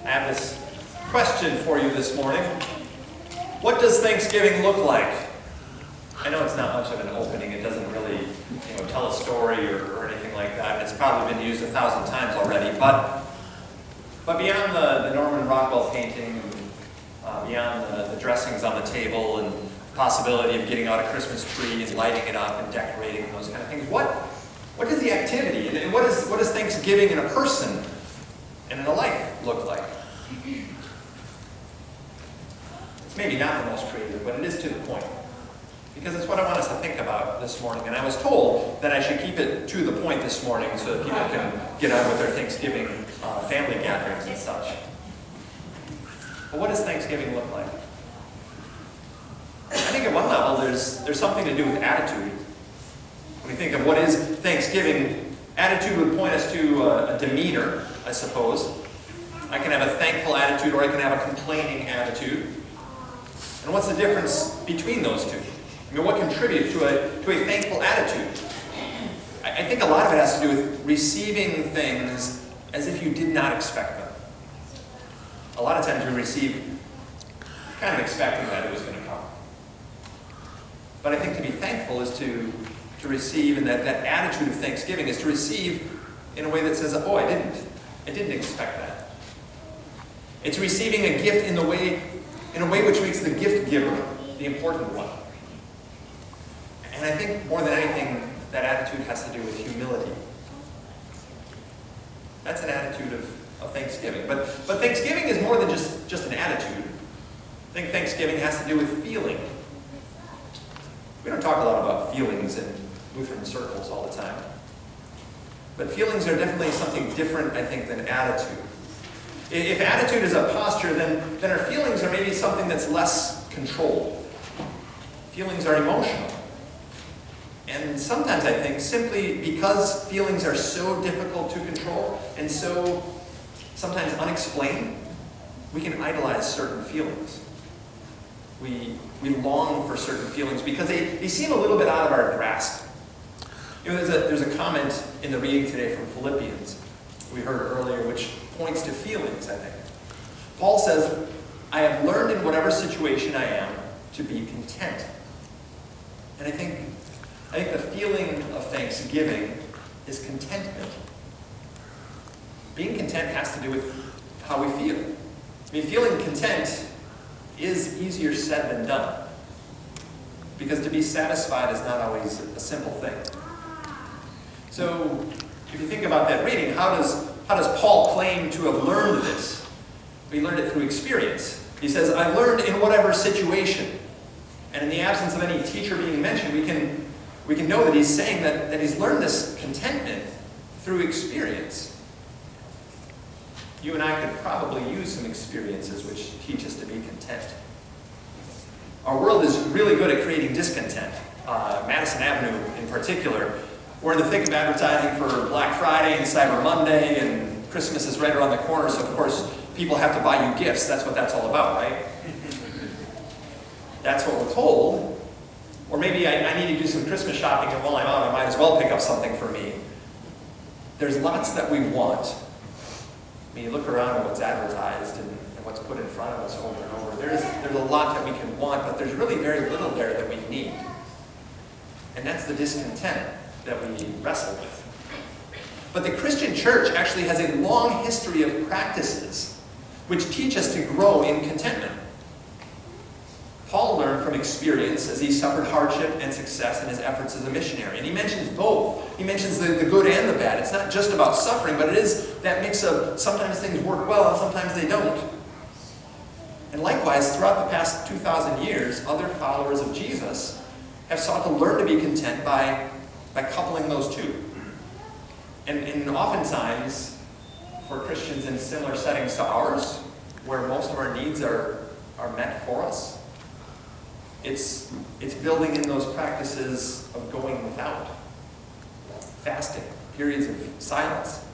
I have this question for you this morning. What does Thanksgiving look like? I know it's not much of an opening. It doesn't really tell a story or anything like that. It's probably been used 1,000 times already. But beyond the Norman Rockwell painting, beyond the dressings on the table and the possibility of getting out a Christmas tree and lighting it up and decorating and those kind of things, what is the activity and what does Thanksgiving in a person and in a life look like? It's maybe not the most creative, but it is to the point. Because it's what I want us to think about this morning. And I was told that I should keep it to the point this morning so that people can get on with their Thanksgiving family gatherings and such. But what does Thanksgiving look like? I think at one level there's something to do with attitude. When we think of what is Thanksgiving, attitude would point us to a demeanor, I suppose. I can have a thankful attitude or I can have a complaining attitude. And what's the difference between those two? I mean, what contributes to a thankful attitude? I think a lot of it has to do with receiving things as if you did not expect them. A lot of times we receive kind of expecting that it was going to come. But I think to be thankful is to receive, and that attitude of thanksgiving is to receive in a way that says, oh, I didn't expect that. It's receiving a gift in a way which makes the gift giver the important one. And I think more than anything, that attitude has to do with humility. That's an attitude of thanksgiving. But thanksgiving is more than just an attitude. I think thanksgiving has to do with feeling. We don't talk a lot about feelings in Lutheran circles all the time. But feelings are definitely something different, I think, than attitude. If attitude is a posture, then our feelings are maybe something that's less controlled. Feelings are emotional. And sometimes I think simply because feelings are so difficult to control and so sometimes unexplained, we can idolize certain feelings. We long for certain feelings because they seem a little bit out of our grasp. There's a comment in the reading today from Philippians we heard earlier which points to feelings, I think. Paul says, I have learned in whatever situation I am to be content. And I think the feeling of thanksgiving is contentment. Being content has to do with how we feel. I mean, feeling content is easier said than done. Because to be satisfied is not always a simple thing. So, if you think about that reading, how does Paul claim to have learned this? He learned it through experience. He says, I've learned in whatever situation. And in the absence of any teacher being mentioned, we can know that he's saying that he's learned this contentment through experience. You and I could probably use some experiences which teach us to be content. Our world is really good at creating discontent. Madison Avenue in particular. We're in the thick of advertising for Black Friday and Cyber Monday, and Christmas is right around the corner, so of course people have to buy you gifts. That's what that's all about, right? That's what we're told. Or maybe I need to do some Christmas shopping, and while I'm out, I might as well pick up something for me. There's lots that we want. I mean, you look around at what's advertised and what's put in front of us over and over. There's a lot that we can want, but there's really very little there that we need. And that's the discontent that we wrestle with. But the Christian church actually has a long history of practices which teach us to grow in contentment. Paul learned from experience as he suffered hardship and success in his efforts as a missionary. And he mentions both. He mentions the good and the bad. It's not just about suffering, but it is that mix of sometimes things work well and sometimes they don't. And likewise, throughout the past 2,000 years, other followers of Jesus have sought to learn to be content by coupling those two. And oftentimes, for Christians in similar settings to ours, where most of our needs are met for us, it's building in those practices of going without. Fasting, periods of silence,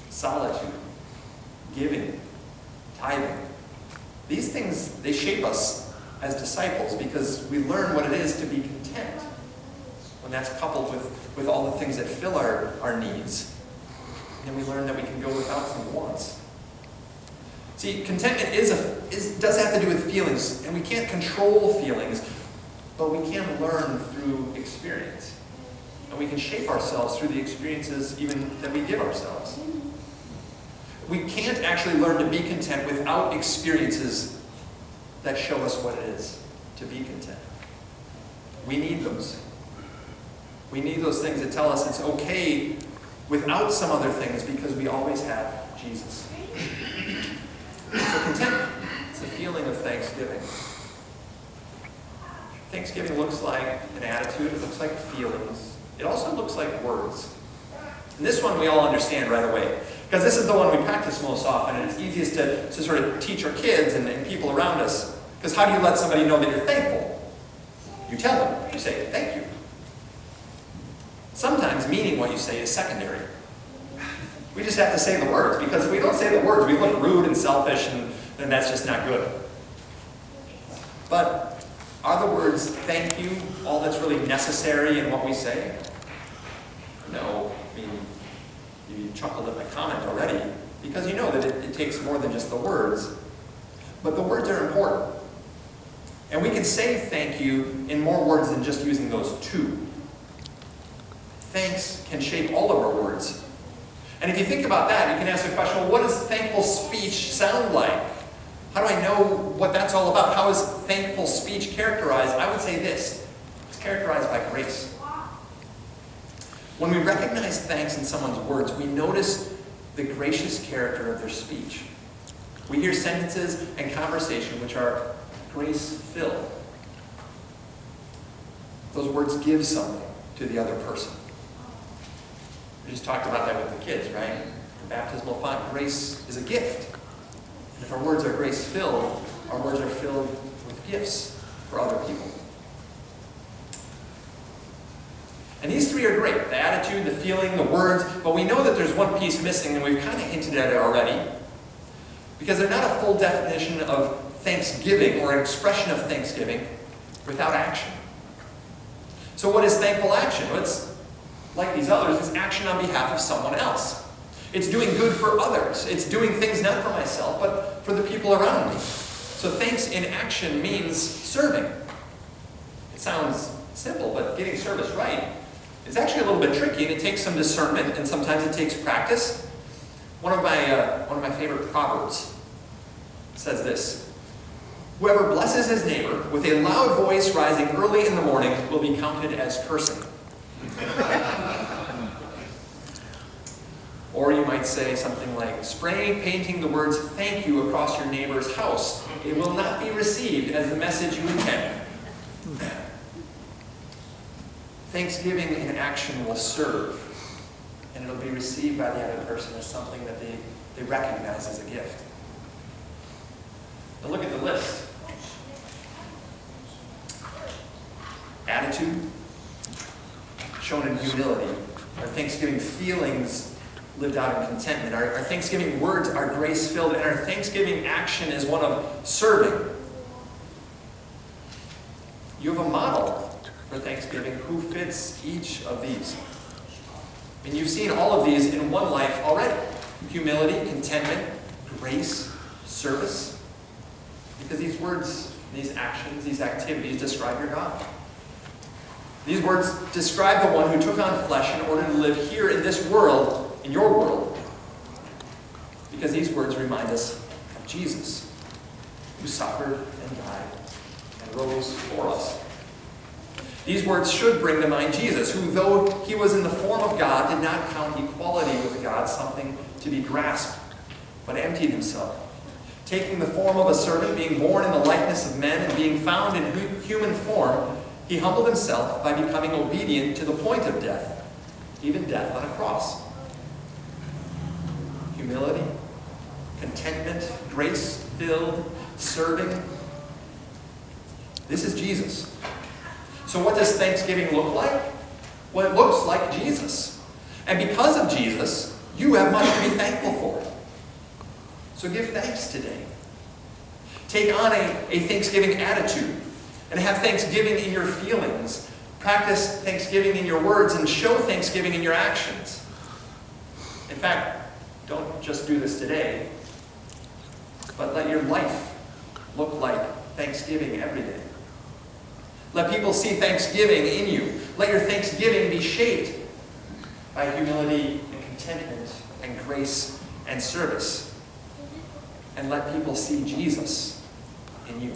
solitude, giving, tithing. These things, they shape us as disciples because we learn what it is to be content when that's coupled with all the things that fill our needs. And we learn that we can go without some wants. See, contentment does have to do with feelings, and we can't control feelings, but we can learn through experience. And we can shape ourselves through the experiences even that we give ourselves. We can't actually learn to be content without experiences that show us what it is to be content. We need those. We need those things that tell us it's okay without some other things because we always have Jesus. So contentment, it's a feeling of thanksgiving. Thanksgiving looks like an attitude, it looks like feelings. It also looks like words. And this one we all understand right away, because this is the one we practice most often, and it's easiest to sort of teach our kids and people around us. Because how do you let somebody know that you're thankful? You tell them. You say, thank you. Sometimes meaning what you say is secondary. We just have to say the words, because if we don't say the words, we look rude and selfish, and then that's just not good. But are the words thank you all that's really necessary in what we say? No. I mean, you chuckled at my comment already, because you know that it takes more than just the words. But the words are important. And we can say thank you in more words than just using those two. Thanks can shape all of our words. And if you think about that, you can ask the question, well, what does thankful speech sound like? How do I know what that's all about? How is thankful speech characterized? I would say this. It's characterized by grace. When we recognize thanks in someone's words, we notice the gracious character of their speech. We hear sentences and conversation which are grace-filled. Those words give something to the other person. We just talked about that with the kids, right? The baptismal font, grace is a gift. And if our words are grace-filled, our words are filled with gifts for other people. And these three are great. The attitude, the feeling, the words, but we know that there's one piece missing, and we've kind of hinted at it already. Because they're not a full definition of thanksgiving or an expression of thanksgiving without action. So what is thankful action? Well, it's like these others, it's action on behalf of someone else. It's doing good for others. It's doing things not for myself, but for the people around me. So thanks in action means serving. It sounds simple, but getting service right is actually a little bit tricky, and it takes some discernment, and sometimes it takes practice. One of my favorite proverbs says this: whoever blesses his neighbor with a loud voice rising early in the morning will be counted as cursing. Or you might say something like, spray painting the words thank you across your neighbor's house. It will not be received as the message you intend. Thanksgiving in action will serve, and it'll be received by the other person as something that they recognize as a gift. Now look at the list. Attitude, shown in humility. Our Thanksgiving feelings lived out in contentment. Our Thanksgiving words are grace-filled, and our Thanksgiving action is one of serving. You have a model for Thanksgiving who fits each of these. And you've seen all of these in one life already. Humility, contentment, grace, service. Because these words, these actions, these activities describe your God. These words describe the one who took on flesh in order to live here in this world, in your world. Because these words remind us of Jesus, who suffered and died and rose for us. These words should bring to mind Jesus, who, though he was in the form of God, did not count equality with God something to be grasped, but emptied himself. Taking the form of a servant, being born in the likeness of men, and being found in human form, he humbled himself by becoming obedient to the point of death, even death on a cross. Humility, contentment, grace-filled, serving. This is Jesus. So what does Thanksgiving look like? Well, it looks like Jesus. And because of Jesus, you have much to be thankful for. So give thanks today. Take on a Thanksgiving attitude and have Thanksgiving in your feelings. Practice Thanksgiving in your words and show Thanksgiving in your actions. In fact, don't just do this today. but let your life look like thanksgiving every day. Let people see thanksgiving in you. Let your thanksgiving be shaped by humility and contentment and grace and service. And let people see Jesus in you.